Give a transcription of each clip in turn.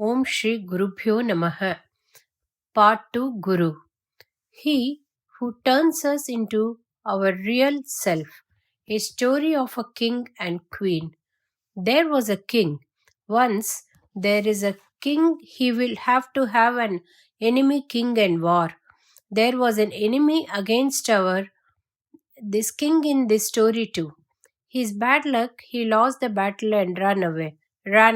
Om Shri Gurubhyo Namaha. Part 2 Guru. He who turns us into our real self. A story of a king and queen. There was a king. Once there is a king, he will have to have an enemy king and war. There was an enemy against this king in this story too. His bad luck, he lost the battle and ran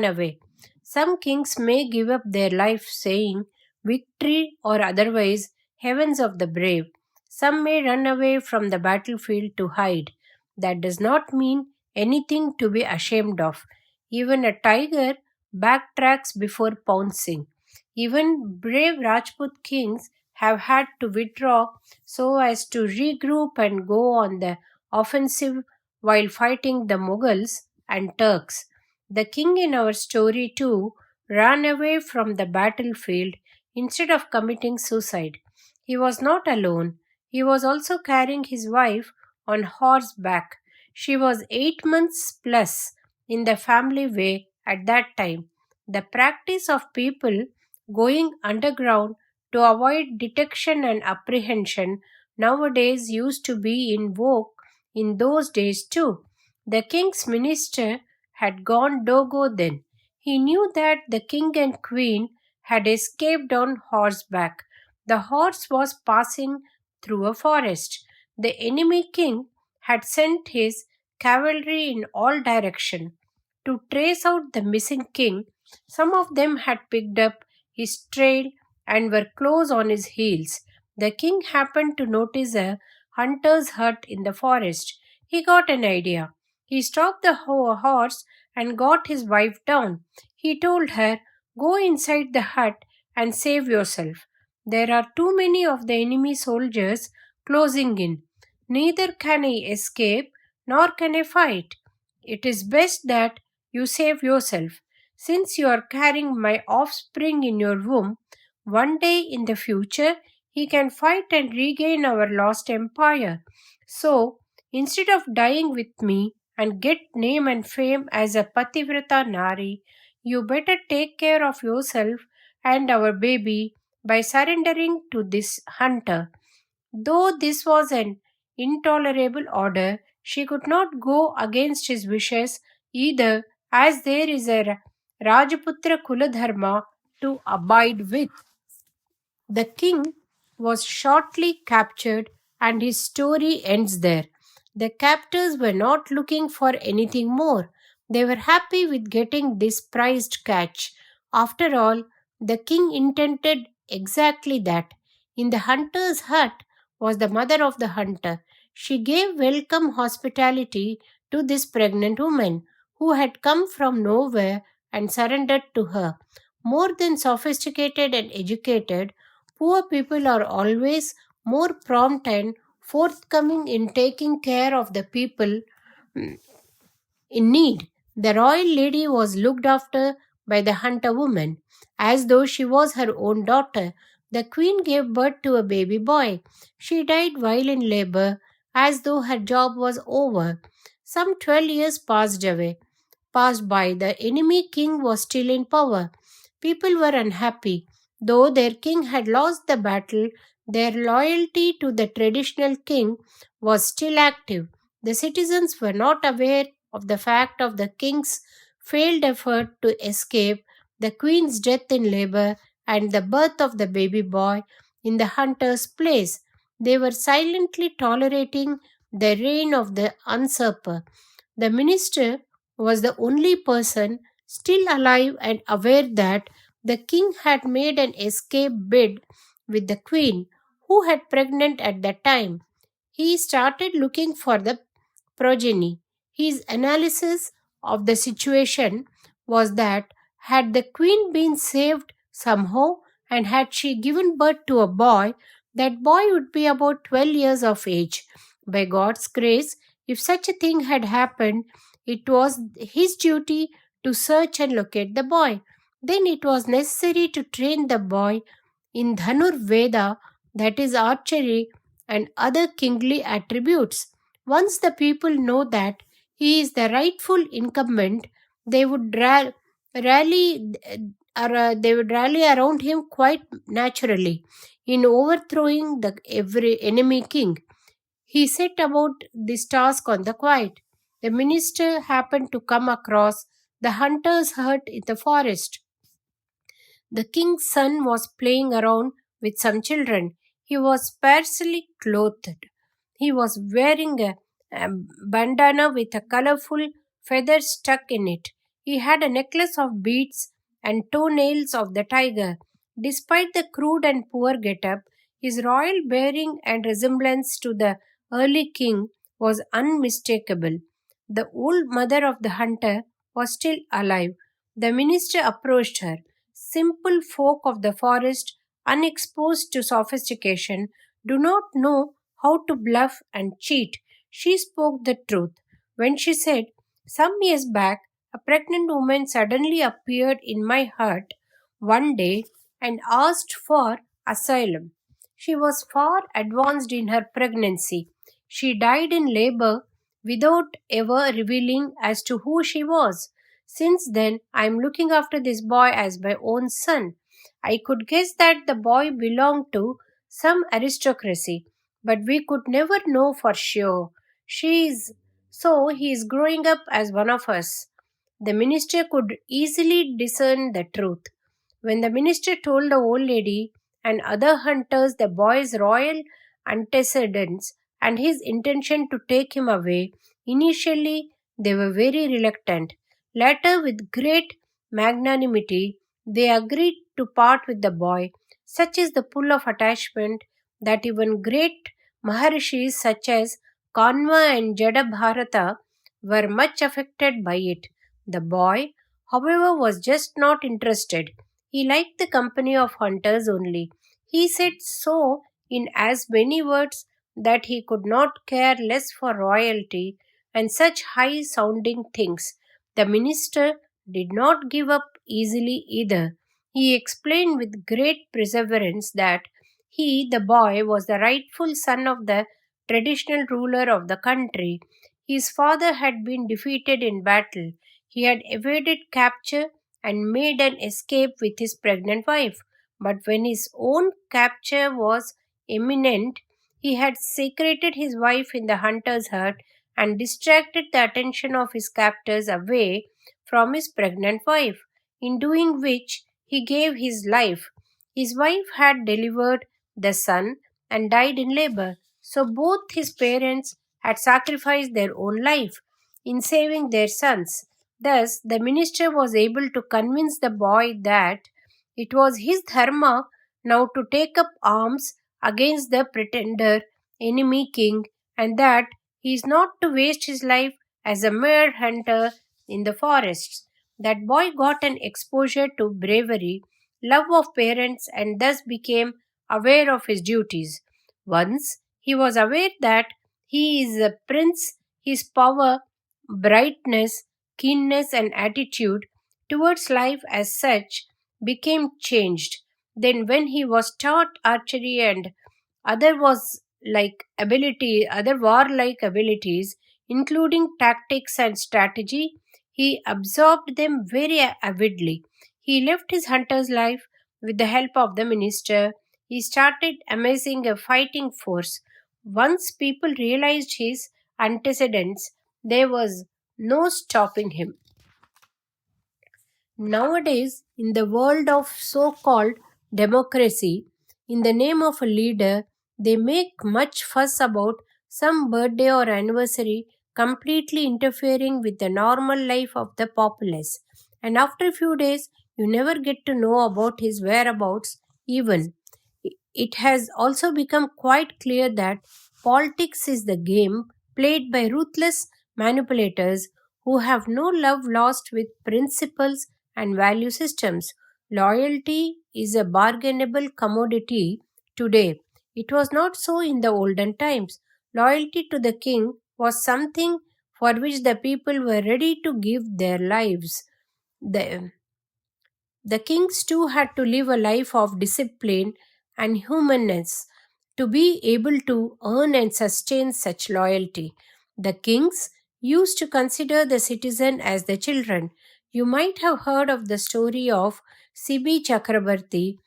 away. Some kings may give up their life saying victory or otherwise heavens of the brave. Some may run away from the battlefield to hide. That does not mean anything to be ashamed of. Even a tiger backtracks before pouncing. Even brave Rajput kings have had to withdraw so as to regroup and go on the offensive while fighting the Mughals and Turks. The king in our story too ran away from the battlefield instead of committing suicide. He was not alone. He was also carrying his wife on horseback. She was 8 months plus in the family way at that time. The practice of people going underground to avoid detection and apprehension nowadays used to be in vogue in those days too. The king's minister had gone dogo then. He knew that the king and queen had escaped on horseback. The horse was passing through a forest. The enemy king had sent his cavalry in all directions to trace out the missing king. Some of them had picked up his trail and were close on his heels. The king happened to notice a hunter's hut in the forest. He got an idea. He stopped the horse and got his wife down. He told her, "Go inside the hut and save yourself. There are too many of the enemy soldiers closing in. Neither can I escape nor can I fight. It is best that you save yourself. Since you are carrying my offspring in your womb, one day in the future he can fight and regain our lost empire. So, instead of dying with me and get name and fame as a Pativrata Nari, you better take care of yourself and our baby by surrendering to this hunter." Though this was an intolerable order, she could not go against his wishes either, as there is a Rajaputra Kuladharma to abide with. The king was shortly captured, and his story ends there. The captors were not looking for anything more. They were happy with getting this prized catch. After all, the king intended exactly that. In the hunter's hut was the mother of the hunter. She gave welcome hospitality to this pregnant woman who had come from nowhere and surrendered to her. More than sophisticated and educated, poor people are always more prompt and forthcoming in taking care of the people in need. The royal lady was looked after by the hunter woman as though she was her own daughter. The queen gave birth to a baby boy. She died while in labor as though her job was over. Some 12 years passed by. The enemy king was still in power. People were unhappy. Though their king had lost the battle, their loyalty to the traditional king was still active. The citizens were not aware of the fact of the king's failed effort to escape, the queen's death in labor, and the birth of the baby boy in the hunter's place. They were silently tolerating the reign of the usurper. The minister was the only person still alive and aware that the king had made an escape bid with the queen, who had pregnant at that time. He started looking for the progeny. His analysis of the situation was that had the queen been saved somehow and had she given birth to a boy, that boy would be about 12 years of age. By God's grace, if such a thing had happened, it was his duty to search and locate the boy. Then it was necessary to train the boy in Dhanur Veda, that is archery, and other kingly attributes. Once the people know that he is the rightful incumbent, they would rally they would rally around him quite naturally in overthrowing the every enemy king. He set about this task on the quiet. The minister happened to come across the hunter's hut in the forest. The king's son was playing around with some children. He was sparsely clothed. He was wearing a bandana with a colorful feather stuck in it. He had a necklace of beads and toenails of the tiger. Despite the crude and poor get-up, his royal bearing and resemblance to the early king was unmistakable. The old mother of the hunter was still alive. The minister approached her. Simple folk of the forest, unexposed to sophistication, do not know how to bluff and cheat. She spoke the truth when she said, "Some years back, a pregnant woman suddenly appeared in my hut one day and asked for asylum. She was far advanced in her pregnancy. She died in labor without ever revealing as to who she was. Since then, I am looking after this boy as my own son. I could guess that the boy belonged to some aristocracy, but we could never know for sure. He is growing up as one of us." The minister could easily discern the truth. When the minister told the old lady and other hunters the boy's royal antecedents and his intention to take him away, initially they were very reluctant. Later, with great magnanimity, they agreed to part with the boy. Such is the pull of attachment that even great Maharishis such as Kanva and Jadabharata were much affected by it. The boy, however, was just not interested. He liked the company of hunters only. He said so in as many words that he could not care less for royalty and such high sounding things. The minister did not give up easily either. He explained with great perseverance that he, the boy, was the rightful son of the traditional ruler of the country. His father had been defeated in battle. He had evaded capture and made an escape with his pregnant wife. But when his own capture was imminent, he had secreted his wife in the hunter's hut and distracted the attention of his captors away from his pregnant wife, in doing which he gave his life. His wife had delivered the son and died in labor, so both his parents had sacrificed their own life in saving their sons. Thus, the minister was able to convince the boy that it was his dharma now to take up arms against the pretender enemy king, and that he is not to waste his life as a mere hunter in the forests. That boy got an exposure to bravery, love of parents, and thus became aware of his duties. Once he was aware that he is a prince, his power, brightness, keenness, and attitude towards life as such became changed. Then, when he was taught archery and other was other warlike abilities, including tactics and strategy, he absorbed them very avidly. He left his hunter's life with the help of the minister. He started amassing a fighting force. Once people realized his antecedents, there was no stopping him. Nowadays, in the world of so called democracy, in the name of a leader, they make much fuss about some birthday or anniversary completely interfering with the normal life of the populace. And after a few days, you never get to know about his whereabouts even. It has also become quite clear that politics is the game played by ruthless manipulators who have no love lost with principles and value systems. Loyalty is a bargainable commodity today. It was not so in the olden times. Loyalty to the king was something for which the people were ready to give their lives. The, the kings too had to live a life of discipline and humanness to be able to earn and sustain such loyalty. The kings used to consider the citizen as the children. You might have heard of the story of Sibi Chakrabarti,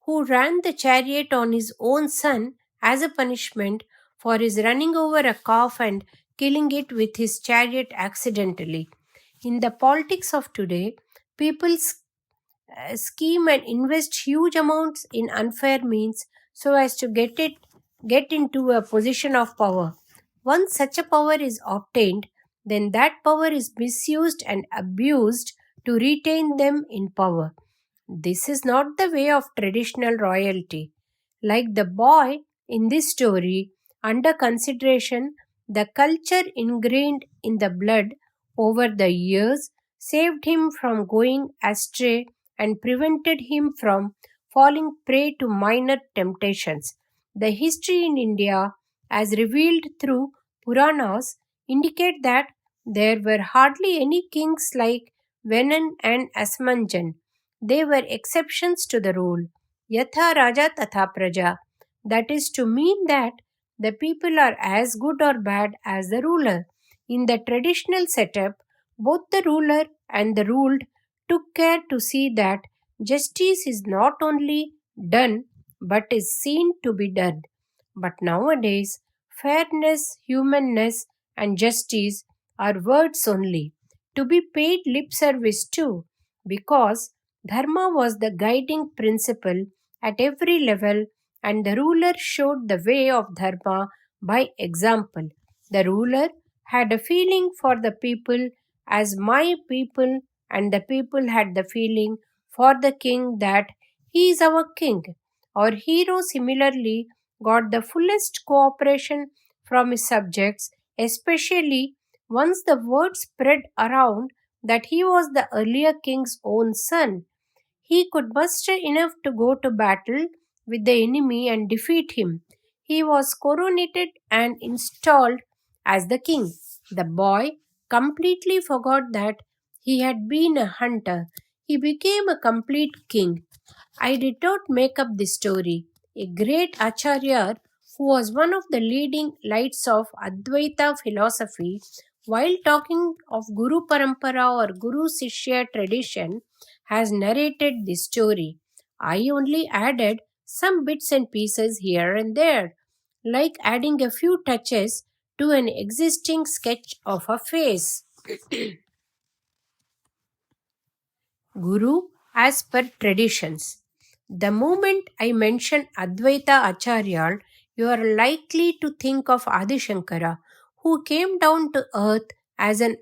who ran the chariot on his own son as a punishment for his running over a calf and killing it with his chariot accidentally. In the politics of today, people scheme and invest huge amounts in unfair means so as to get into a position of power. Once such a power is obtained, then that power is misused and abused to retain them in power. This is not the way of traditional royalty. Like the boy in this story, under consideration, the culture ingrained in the blood over the years saved him from going astray and prevented him from falling prey to minor temptations. The history in India, as revealed through Puranas, indicate that there were hardly any kings like Venan and Asmanjan. They were exceptions to the rule. Yatha Raja Tatha Praja. That is to mean that the people are as good or bad as the ruler. In the traditional setup, both the ruler and the ruled took care to see that justice is not only done but is seen to be done. But nowadays, fairness, humanness, and justice are words only, to be paid lip service to, because Dharma was the guiding principle at every level, and the ruler showed the way of Dharma by example. The ruler had a feeling for the people as my people, and the people had the feeling for the king that he is our king. Our hero similarly got the fullest cooperation from his subjects, especially once the word spread around that he was the earlier king's own son. He could muster enough to go to battle with the enemy and defeat him. He was coronated and installed as the king. The boy completely forgot that he had been a hunter. He became a complete king. I did not make up this story. A great Acharya, who was one of the leading lights of Advaita philosophy, while talking of Guru Parampara or Guru Sishya tradition, has narrated this story. I only added some bits and pieces here and there, like adding a few touches to an existing sketch of a face. Guru as per traditions. The moment I mention Advaita Acharya, you are likely to think of Adi Shankara, who came down to earth as an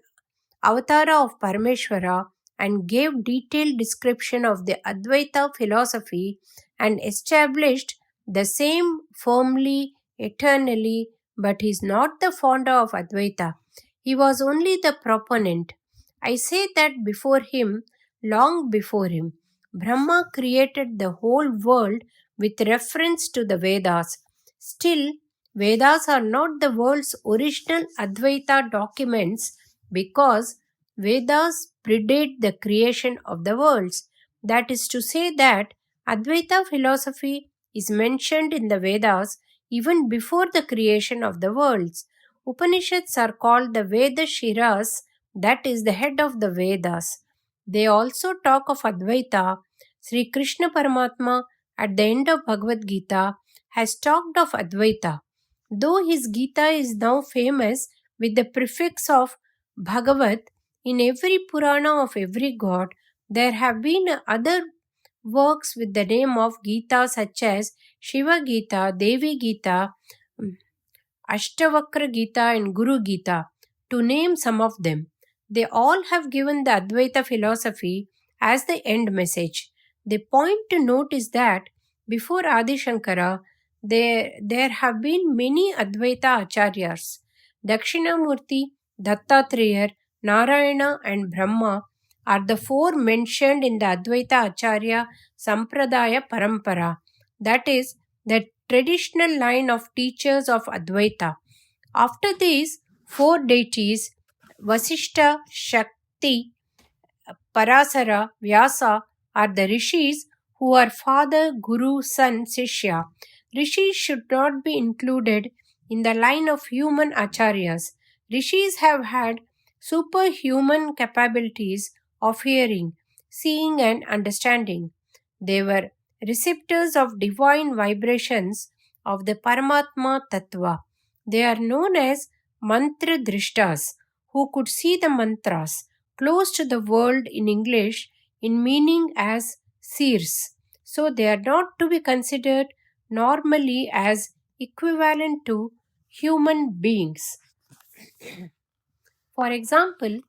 avatara of Parameshwara and gave detailed description of the Advaita philosophy and established the same firmly, eternally, but he is not the founder of Advaita. He was only the proponent. I say that before him, long before him, Brahma created the whole world with reference to the Vedas. Still, Vedas are not the world's original Advaita documents because Vedas predate the creation of the worlds. That is to say that Advaita philosophy is mentioned in the Vedas even before the creation of the worlds. Upanishads are called the Veda Shiras, that is the head of the Vedas. They also talk of Advaita. Sri Krishna Paramatma at the end of Bhagavad Gita has talked of Advaita. Though his Gita is now famous with the prefix of Bhagavat, in every Purana of every god, there have been other works with the name of Gita such as Shiva Gita, Devi Gita, Ashtavakra Gita and Guru Gita, to name some of them. They all have given the Advaita philosophy as the end message. The point to note is that before Adi Shankara, there have been many Advaita Acharyas. Dakshinamurti, Dattatreya, Narayana and Brahma are the four mentioned in the Advaita Acharya Sampradaya Parampara, that is, the traditional line of teachers of Advaita. After these four deities, Vasishta, Shakti, Parasara, Vyasa are the rishis who are father, guru, son, shishya. Rishis should not be included in the line of human acharyas. Rishis have had superhuman capabilities of hearing, seeing, and understanding. They were receptors of divine vibrations of the Paramatma Tattva. They are known as mantra drishtas, who could see the mantras close to the world in English in meaning as seers. So they are not to be considered normally as equivalent to human beings. For example,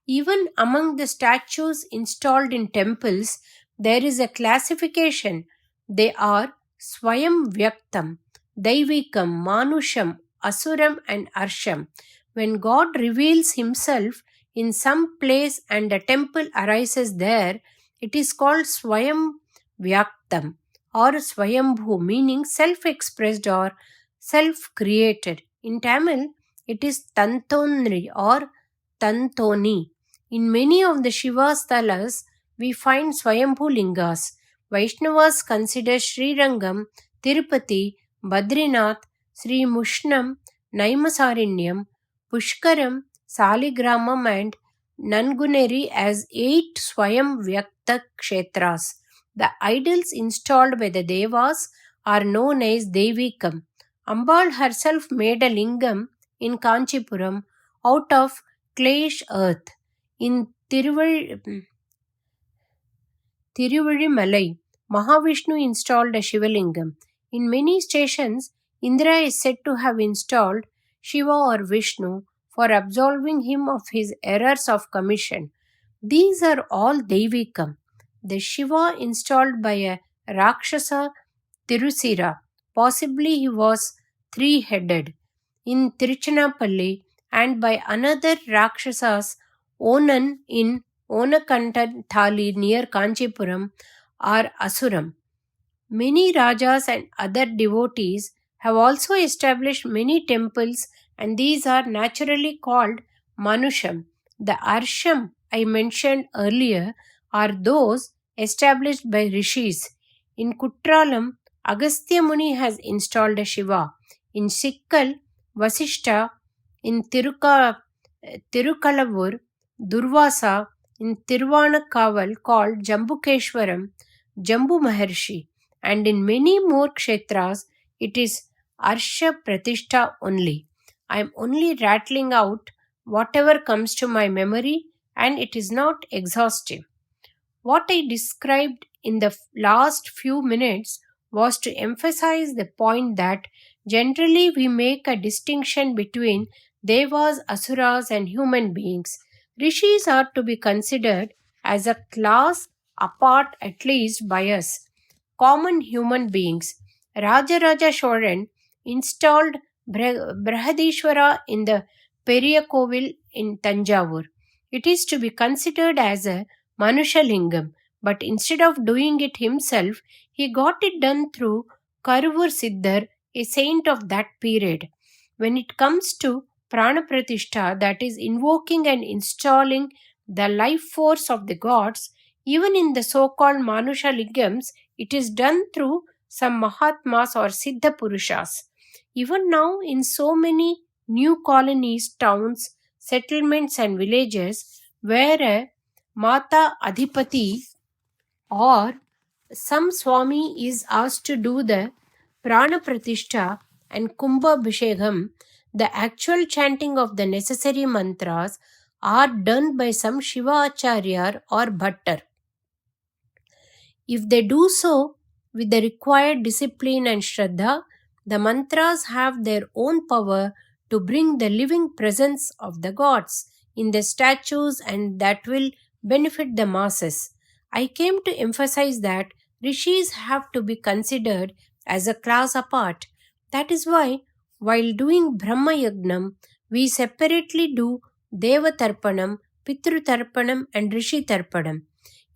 even among the statues installed in temples, there is a classification. They are Swayam Vyaktam, Deivikam, Manusham, Asuram, and Arsham. When God reveals himself in some place and a temple arises there, it is called Swayam Vyaktam or Swayambhu, meaning self expressed or self created. In Tamil, it is Tantonri or Tantoni. In many of the Shiva stalas, we find Swayambhu Lingas. Vaishnavas consider Sri Rangam, Tirupati, Badrinath, Sri Mushnam, Naimasarinyam, Pushkaram, Saligramam, and Nanguneri as 8 Swayam Vyakta Kshetras. The idols installed by the Devas are known as Devikam. Ambal herself made a lingam in Kanchipuram out of clayish earth. In Tiruvillimalai, Mahavishnu installed a Shivalingam. In many stations, Indra is said to have installed Shiva or Vishnu for absolving him of his errors of commission. These are all Devikam. The Shiva installed by a Rakshasa Tirusira, possibly he was three-headed, in Tiruchinappalli, and by another Rakshasas Onan in Onakantathali near Kanchipuram or Asuram. Many Rajas and other devotees have also established many temples, and these are naturally called Manusham. The Arsham I mentioned earlier are those established by rishis. In Kutralam, Agastya Muni has installed a Shiva. In Sikkal, Vasishta. In Tirukalavur, Durvasa. In Tiruvanakaval, called Jambukeshwaram, Jambu Maharshi. And in many more kshetras, it is Arsha Pratishta only. I am only rattling out whatever comes to my memory, and it is not exhaustive. What I described in the last few minutes was to emphasize the point that generally we make a distinction between devas, asuras, and human beings. Rishis are to be considered as a class apart, at least by us, common human beings. Rajaraja Cholan installed Brihadishwara in the Periyakovil in Tanjavur. It is to be considered as a Manushalingam, but instead of doing it himself, he got it done through Karuvur Siddhar, a saint of that period. When it comes to Prana Pratishta, that is invoking and installing the life force of the gods, even in the so-called Manushalingams, it is done through some Mahatmas or Siddha Purushas. Even now, in so many new colonies, towns, settlements, and villages, where a Mata Adhipati or some Swami is asked to do the Prana Pratishta and Kumbha Bhishegam, the actual chanting of the necessary mantras are done by some Shiva Acharya or Bhattar. If they do so with the required discipline and Shraddha, the mantras have their own power to bring the living presence of the gods in the statues, and that will benefit the masses. I came to emphasize that rishis have to be considered as a class apart. That is why, while doing Brahma Yagnam, we separately do Deva Tarpanam, Pitru Tarpanam, and Rishi Tarpanam.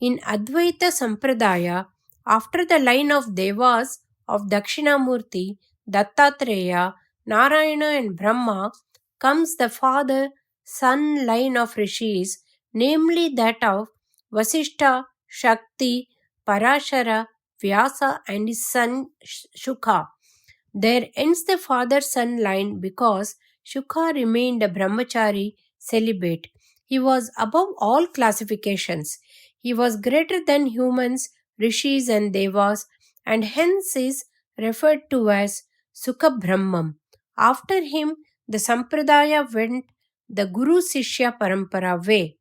In Advaita Sampradaya, after the line of Devas of Dakshinamurti, Dattatreya, Narayana, and Brahma, comes the father-son line of rishis, namely that of Vasishta, Shakti, Parashara, Vyasa, and his son Shukha. There ends the father-son line because Shukha remained a brahmachari celibate. He was above all classifications. He was greater than humans, rishis, and devas, and hence is referred to as Sukha Brahmam. After him, the Sampradaya went the Guru Sishya Parampara way.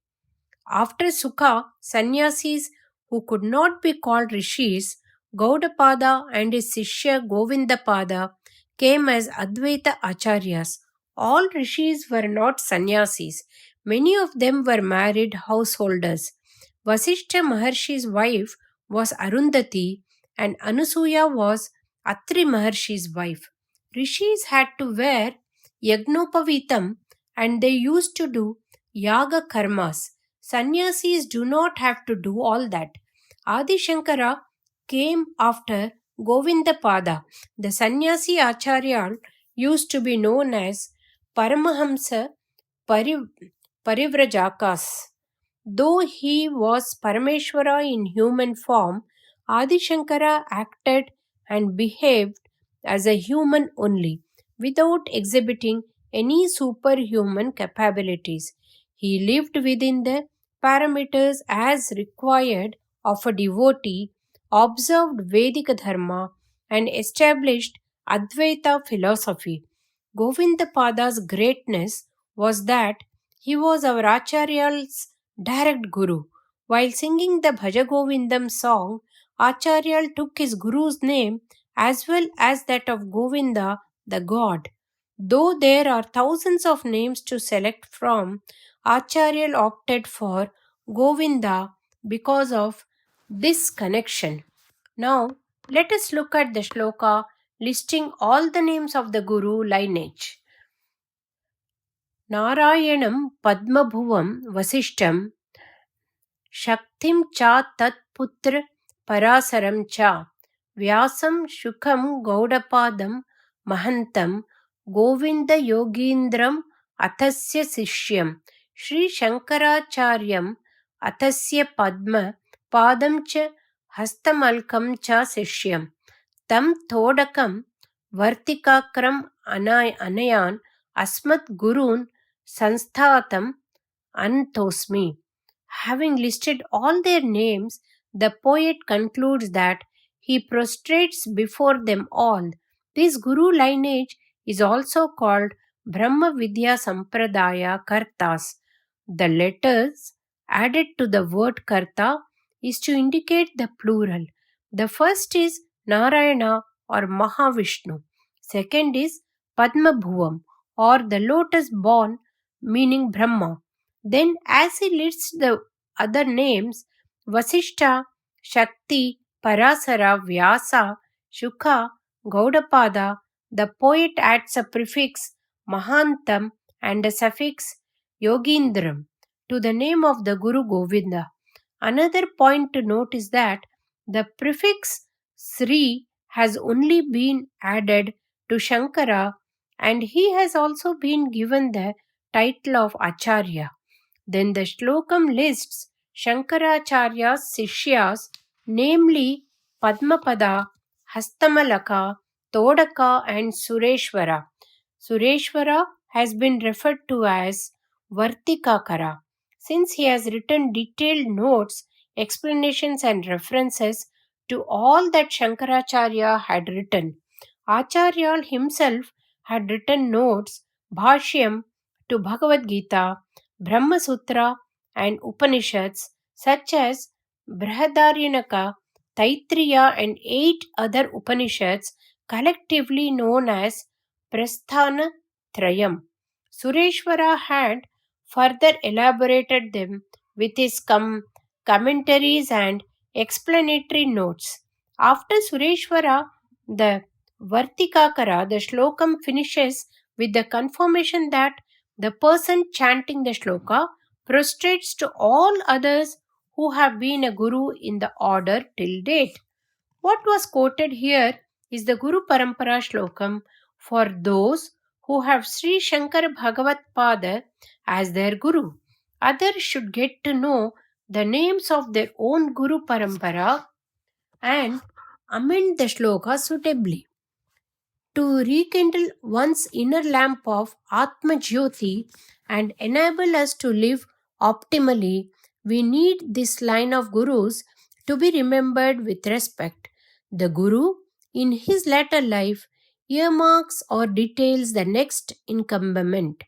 After Sukha, sannyasis who could not be called rishis, Gaudapada and his Sishya Govindapada came as Advaita Acharyas. All rishis were not sannyasis. Many of them were married householders. Vasishtha Maharshi's wife was Arundhati and Anusuya was Atri Maharshi's wife. Rishis had to wear Yagnopavitam and they used to do Yaga Karmas. Sannyasis do not have to do all that. Adi Shankara came after Govindapada. The sannyasi Acharya used to be known as Paramahamsa Parivrajakas. Though he was Parameshwara in human form, Adi Shankara acted and behaved as a human only, without exhibiting any superhuman capabilities. He lived within the parameters as required of a devotee, observed Vedic dharma, and established Advaita philosophy. Govindapada's greatness was that he was our Acharya's direct guru. While singing the Bhaja Govindam song, Acharya took his guru's name as well as that of Govinda, the god. Though there are thousands of names to select from, Acharya opted for Govinda because of this connection. Now, let us look at the shloka listing all the names of the Guru lineage. Narayanam Padmabhuvam Vasishtam Shaktim cha Tatputra Parasaram cha Vyasam Shukam Gaudapadam Mahantam Govinda Yogindram Atasya Sishyam Sri Shankaracharyam Atasya Padma Padam cha Hastamalkam cha Sishyam Tam Todakam Vartikakram Anayan Asmat Gurun Sansthatam Antosmi. Having listed all their names, the poet concludes that he prostrates before them all. This Guru lineage is also called Brahma Vidya Sampradaya Kartas. The letters added to the word Karta is to indicate the plural. The first is Narayana or Mahavishnu. Second is Padma Bhuvam or the lotus born, meaning Brahma. Then, as he lists the other names, Vasishta, Shakti, Parasara, Vyasa, Shuka, Gaudapada, the poet adds a prefix Mahantam and a suffix Yogindram to the name of the Guru Govinda. Another point to note is that the prefix Sri has only been added to Shankara and he has also been given the title of Acharya. Then the shlokam lists Shankaracharya's Sishyas, namely Padmapada, Hastamalaka, Todaka and Sureshwara. Sureshwara has been referred to as Vartikakara. Since he has written detailed notes, explanations and references to all that Shankaracharya had written. Acharya himself had written notes, Bhashyam to Bhagavad Gita, Brahma Sutra and Upanishads such as Brihadaryanaka, Taittiriya and 8 other Upanishads collectively known as Prasthana Trayam. Sureshwara had further elaborated them with his commentaries and explanatory notes. After Sureshwara, the Vartikakara, the shlokam finishes with the confirmation that the person chanting the shloka prostrates to all others who have been a guru in the order till date. What was quoted here is the Guru Parampara shlokam for those who have Sri Shankar Bhagavat Pada as their guru. Others should get to know the names of their own Guru Parampara and amend the shloka suitably. To rekindle one's inner lamp of Atma Jyoti and enable us to live Optimally, we need this line of gurus to be remembered with respect. The guru, in his latter life, earmarks or details the next incumbent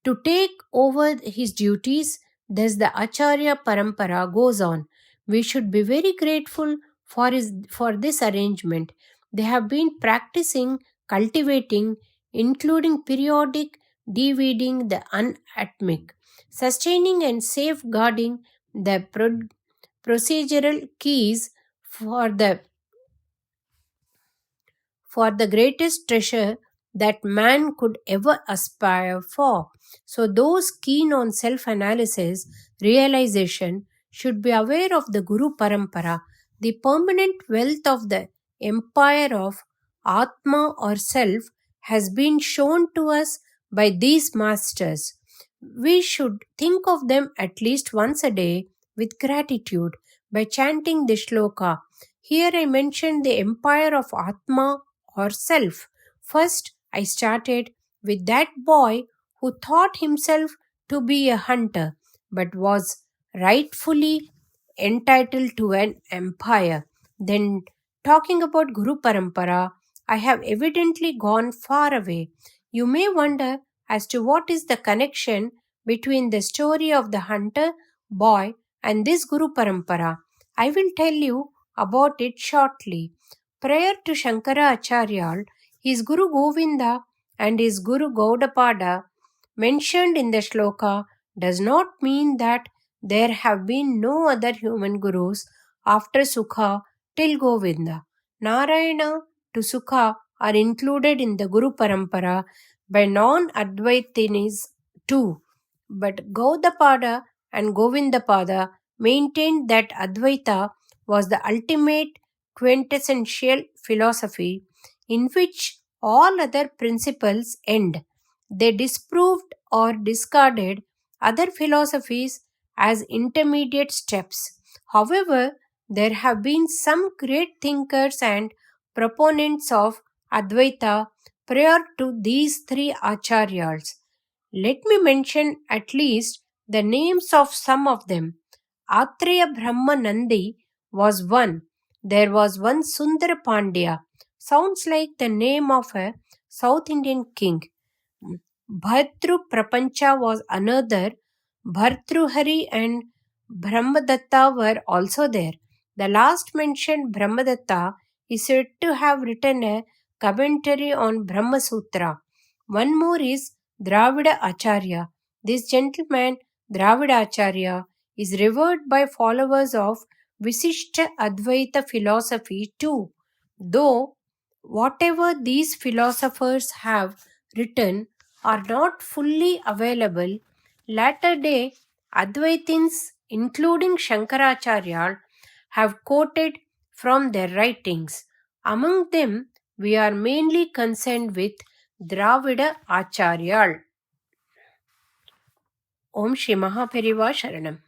to take over his duties. Thus, the Acharya Parampara goes on. We should be very grateful for this arrangement. They have been practicing, cultivating, including periodic dividing the unatomic, sustaining and safeguarding the procedural keys for the greatest treasure that man could ever aspire for. So, those keen on self analysis, realization, should be aware of the Guru Parampara, the permanent wealth of the empire of Atma or self has been shown to us by these masters. We should think of them at least once a day with gratitude by chanting the shloka. Here I mentioned the empire of Atma or self. First, I started with that boy who thought himself to be a hunter but was rightfully entitled to an empire. Then, talking about Guru Parampara, I have evidently gone far away. You may wonder as to what is the connection between the story of the hunter boy and this Guru Parampara. I will tell you about it shortly. Prior to Shankara Acharya, his Guru Govinda and his Guru Gaudapada mentioned in the shloka does not mean that there have been no other human gurus after Sukha till Govinda. Narayana to Sukha are included in the Guru Parampara by non-Advaitinis too, but Gaudapada and Govindapada maintained that Advaita was the ultimate quintessential philosophy in which all other principles end. They disproved or discarded other philosophies as intermediate steps. However, there have been some great thinkers and proponents of Advaita prior to these three acharyas. Let me mention at least the names of some of them. Atreya Brahma Nandi was one. There was one Sundara Pandya. Sounds like the name of a South Indian king. Bhartru Prapancha was another. Bhartruhari and Brahmadatta were also there. The last mentioned Brahmadatta is said to have written a commentary on Brahma Sutra. One more is Dravida Acharya. This gentleman, Dravida Acharya, is revered by followers of Visishta Advaita philosophy too. Though whatever these philosophers have written are not fully available, latter day Advaitins, including Shankaracharya, have quoted from their writings. Among them, we are mainly concerned with Dravida Acharya. Om Shri Mahaperiva Sharanam.